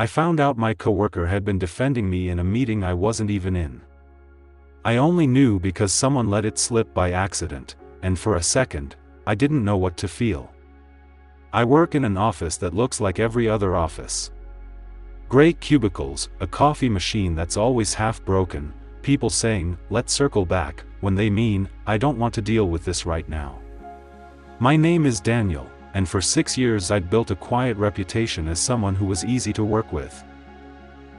I found out my coworker had been defending me in a meeting I wasn't even in. I only knew because someone let it slip by accident, and for a second, I didn't know what to feel. I work in an office that looks like every other office. Gray cubicles, a coffee machine that's always half broken, people saying, "Let's circle back," when they mean, "I don't want to deal with this right now." My name is Daniel, and for 6 years I'd built a quiet reputation as someone who was easy to work with.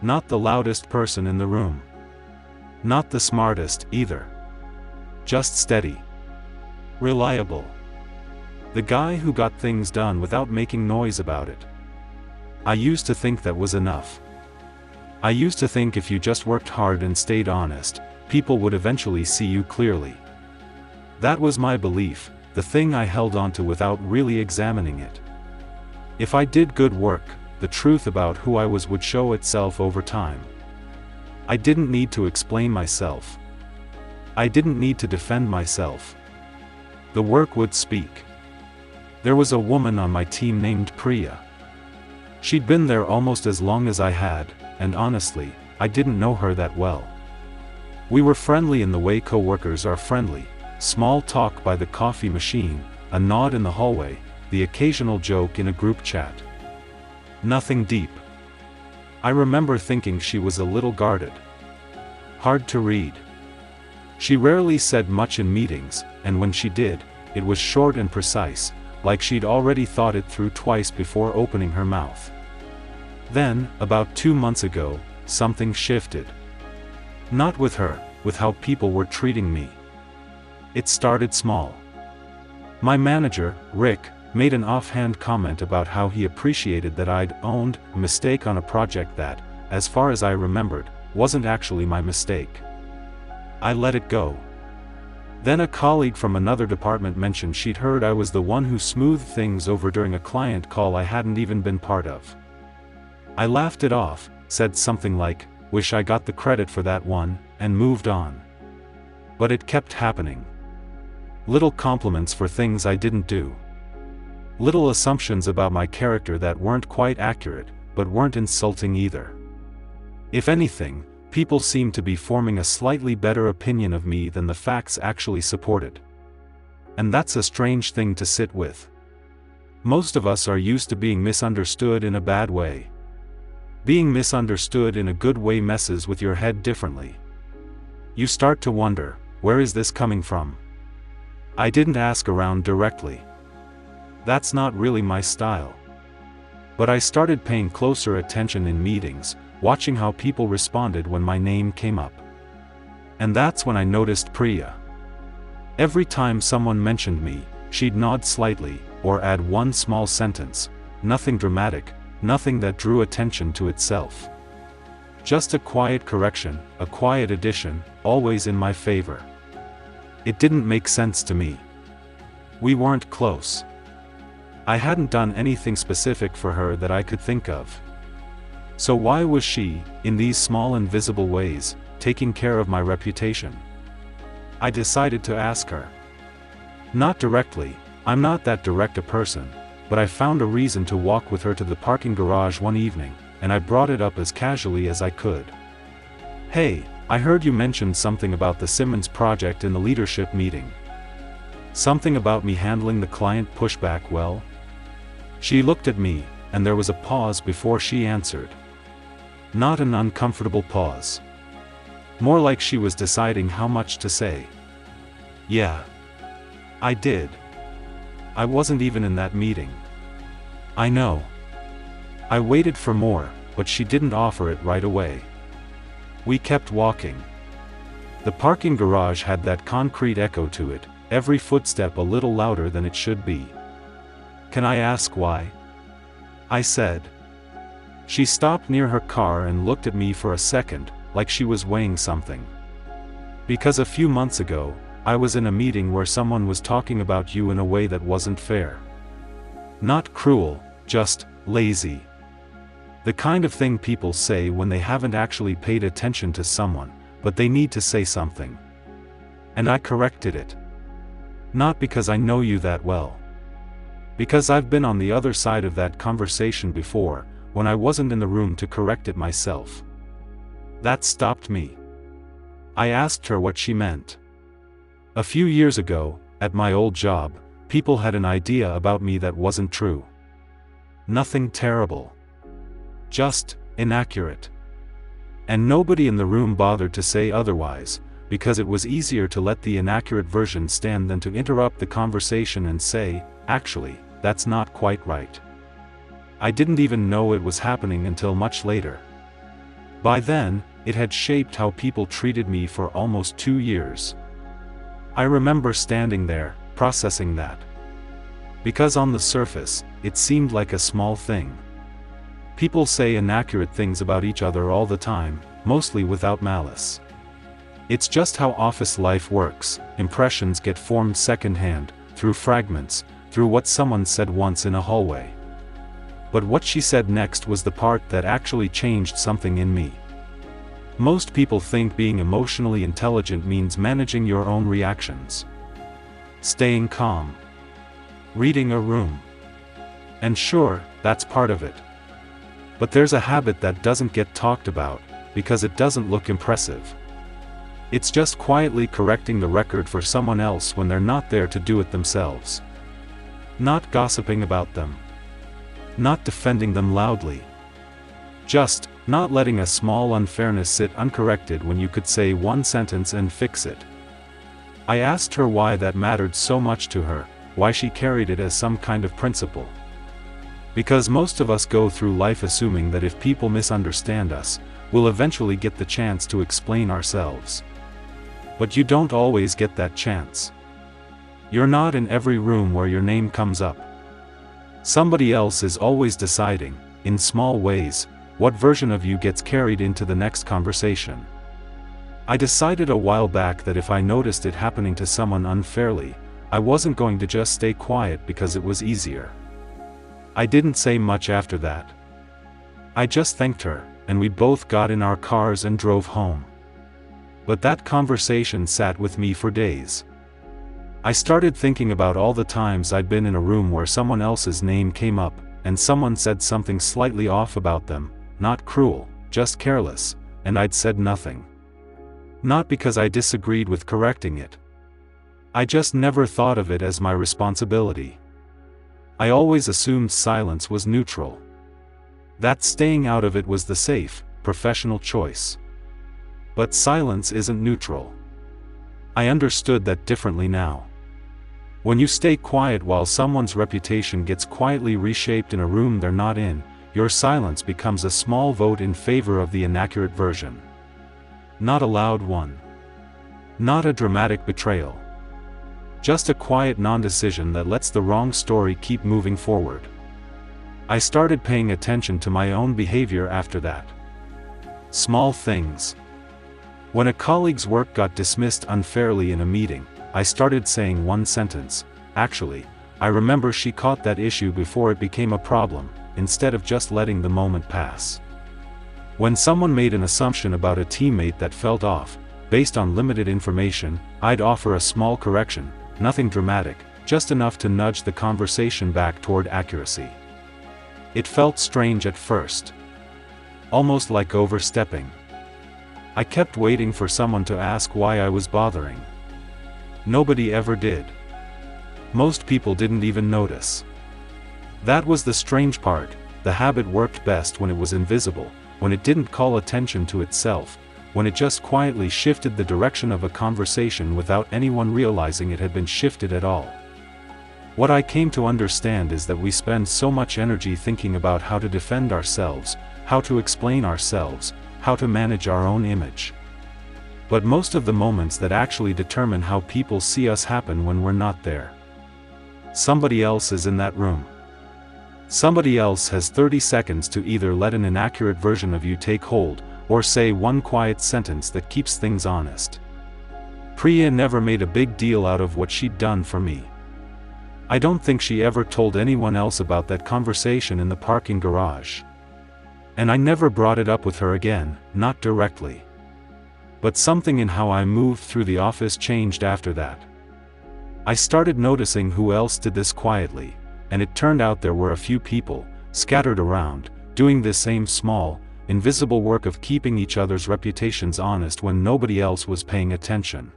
Not the loudest person in the room. Not the smartest, either. Just steady. Reliable. The guy who got things done without making noise about it. I used to think that was enough. I used to think if you just worked hard and stayed honest, people would eventually see you clearly. That was my belief, the thing I held onto without really examining it. If I did good work, the truth about who I was would show itself over time. I didn't need to explain myself. I didn't need to defend myself. The work would speak. There was a woman on my team named Priya. She'd been there almost as long as I had, and honestly, I didn't know her that well. We were friendly in the way coworkers are friendly: small talk by the coffee machine, a nod in the hallway, the occasional joke in a group chat. Nothing deep. I remember thinking she was a little guarded. Hard to read. She rarely said much in meetings, and when she did, it was short and precise, like she'd already thought it through twice before opening her mouth. Then, about 2 months ago, something shifted. Not with her, with how people were treating me. It started small. My manager, Rick, made an offhand comment about how he appreciated that I'd owned a mistake on a project that, as far as I remembered, wasn't actually my mistake. I let it go. Then a colleague from another department mentioned she'd heard I was the one who smoothed things over during a client call I hadn't even been part of. I laughed it off, said something like, "Wish I got the credit for that one," and moved on. But it kept happening. Little compliments for things I didn't do. Little assumptions about my character that weren't quite accurate, but weren't insulting either. If anything, people seemed to be forming a slightly better opinion of me than the facts actually supported. And that's a strange thing to sit with. Most of us are used to being misunderstood in a bad way. Being misunderstood in a good way messes with your head differently. You start to wonder, where is this coming from? I didn't ask around directly. That's not really my style. But I started paying closer attention in meetings, watching how people responded when my name came up. And that's when I noticed Priya. Every time someone mentioned me, she'd nod slightly, or add one small sentence, nothing dramatic, nothing that drew attention to itself. Just a quiet correction, a quiet addition, always in my favor. It didn't make sense to me. We weren't close. I hadn't done anything specific for her that I could think of. So why was she, in these small invisible ways, taking care of my reputation? I decided to ask her. Not directly, I'm not that direct a person, but I found a reason to walk with her to the parking garage one evening, and I brought it up as casually as I could. "Hey, I heard you mentioned something about the Simmons project in the leadership meeting. Something about me handling the client pushback well?" She looked at me, and there was a pause before she answered. Not an uncomfortable pause. More like she was deciding how much to say. "Yeah. I did. I wasn't even in that meeting." "I know." I waited for more, but she didn't offer it right away. We kept walking. The parking garage had that concrete echo to it, every footstep a little louder than it should be. "Can I ask why?" I said. She stopped near her car and looked at me for a second, like she was weighing something. "Because a few months ago, I was in a meeting where someone was talking about you in a way that wasn't fair. Not cruel, just lazy. The kind of thing people say when they haven't actually paid attention to someone, but they need to say something. And I corrected it. Not because I know you that well. Because I've been on the other side of that conversation before, when I wasn't in the room to correct it myself. That stopped me. I asked her what she meant. A few years ago, at my old job, people had an idea about me that wasn't true. Nothing terrible. Just inaccurate. And nobody in the room bothered to say otherwise, because it was easier to let the inaccurate version stand than to interrupt the conversation and say, "Actually, that's not quite right." I didn't even know it was happening until much later. By then, it had shaped how people treated me for almost 2 years. I remember standing there, processing that. Because on the surface, it seemed like a small thing. People say inaccurate things about each other all the time, mostly without malice. It's just how office life works. Impressions get formed secondhand, through fragments, through what someone said once in a hallway. But what she said next was the part that actually changed something in me. Most people think being emotionally intelligent means managing your own reactions, staying calm, reading a room. And sure, that's part of it. But there's a habit that doesn't get talked about, because it doesn't look impressive. It's just quietly correcting the record for someone else when they're not there to do it themselves. Not gossiping about them. Not defending them loudly. Just not letting a small unfairness sit uncorrected when you could say one sentence and fix it. I asked her why that mattered so much to her, why she carried it as some kind of principle. Because most of us go through life assuming that if people misunderstand us, we'll eventually get the chance to explain ourselves. But you don't always get that chance. You're not in every room where your name comes up. Somebody else is always deciding, in small ways, what version of you gets carried into the next conversation. I decided a while back that if I noticed it happening to someone unfairly, I wasn't going to just stay quiet because it was easier. I didn't say much after that. I just thanked her, and we both got in our cars and drove home. But that conversation sat with me for days. I started thinking about all the times I'd been in a room where someone else's name came up, and someone said something slightly off about them, not cruel, just careless, and I'd said nothing. Not because I disagreed with correcting it. I just never thought of it as my responsibility. I always assumed silence was neutral. That staying out of it was the safe, professional choice. But silence isn't neutral. I understood that differently now. When you stay quiet while someone's reputation gets quietly reshaped in a room they're not in, your silence becomes a small vote in favor of the inaccurate version. Not a loud one. Not a dramatic betrayal. Just a quiet non-decision that lets the wrong story keep moving forward. I started paying attention to my own behavior after that. Small things. When a colleague's work got dismissed unfairly in a meeting, I started saying one sentence, "Actually, I remember she caught that issue before it became a problem," instead of just letting the moment pass. When someone made an assumption about a teammate that felt off, based on limited information, I'd offer a small correction, nothing dramatic, just enough to nudge the conversation back toward accuracy. It felt strange at first. Almost like overstepping. I kept waiting for someone to ask why I was bothering. Nobody ever did. Most people didn't even notice. That was the strange part. The habit worked best when it was invisible, when it didn't call attention to itself, when it just quietly shifted the direction of a conversation without anyone realizing it had been shifted at all. What I came to understand is that we spend so much energy thinking about how to defend ourselves, how to explain ourselves, how to manage our own image. But most of the moments that actually determine how people see us happen when we're not there. Somebody else is in that room. Somebody else has 30 seconds to either let an inaccurate version of you take hold, or say one quiet sentence that keeps things honest. Priya never made a big deal out of what she'd done for me. I don't think she ever told anyone else about that conversation in the parking garage. And I never brought it up with her again, not directly. But something in how I moved through the office changed after that. I started noticing who else did this quietly, and it turned out there were a few people, scattered around, doing this same small, invisible work of keeping each other's reputations honest when nobody else was paying attention.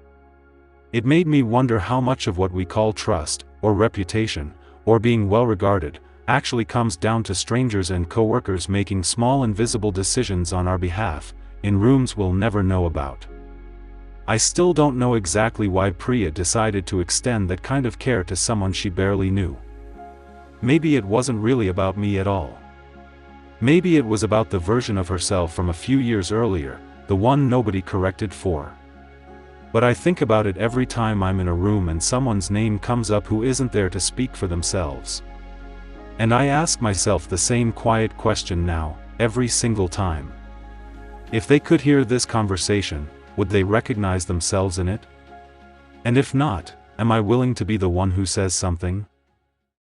It made me wonder how much of what we call trust, or reputation, or being well regarded, actually comes down to strangers and coworkers making small invisible decisions on our behalf, in rooms we'll never know about. I still don't know exactly why Priya decided to extend that kind of care to someone she barely knew. Maybe it wasn't really about me at all. Maybe it was about the version of herself from a few years earlier, the one nobody corrected for. But I think about it every time I'm in a room and someone's name comes up who isn't there to speak for themselves. And I ask myself the same quiet question now, every single time. If they could hear this conversation, would they recognize themselves in it? And if not, am I willing to be the one who says something?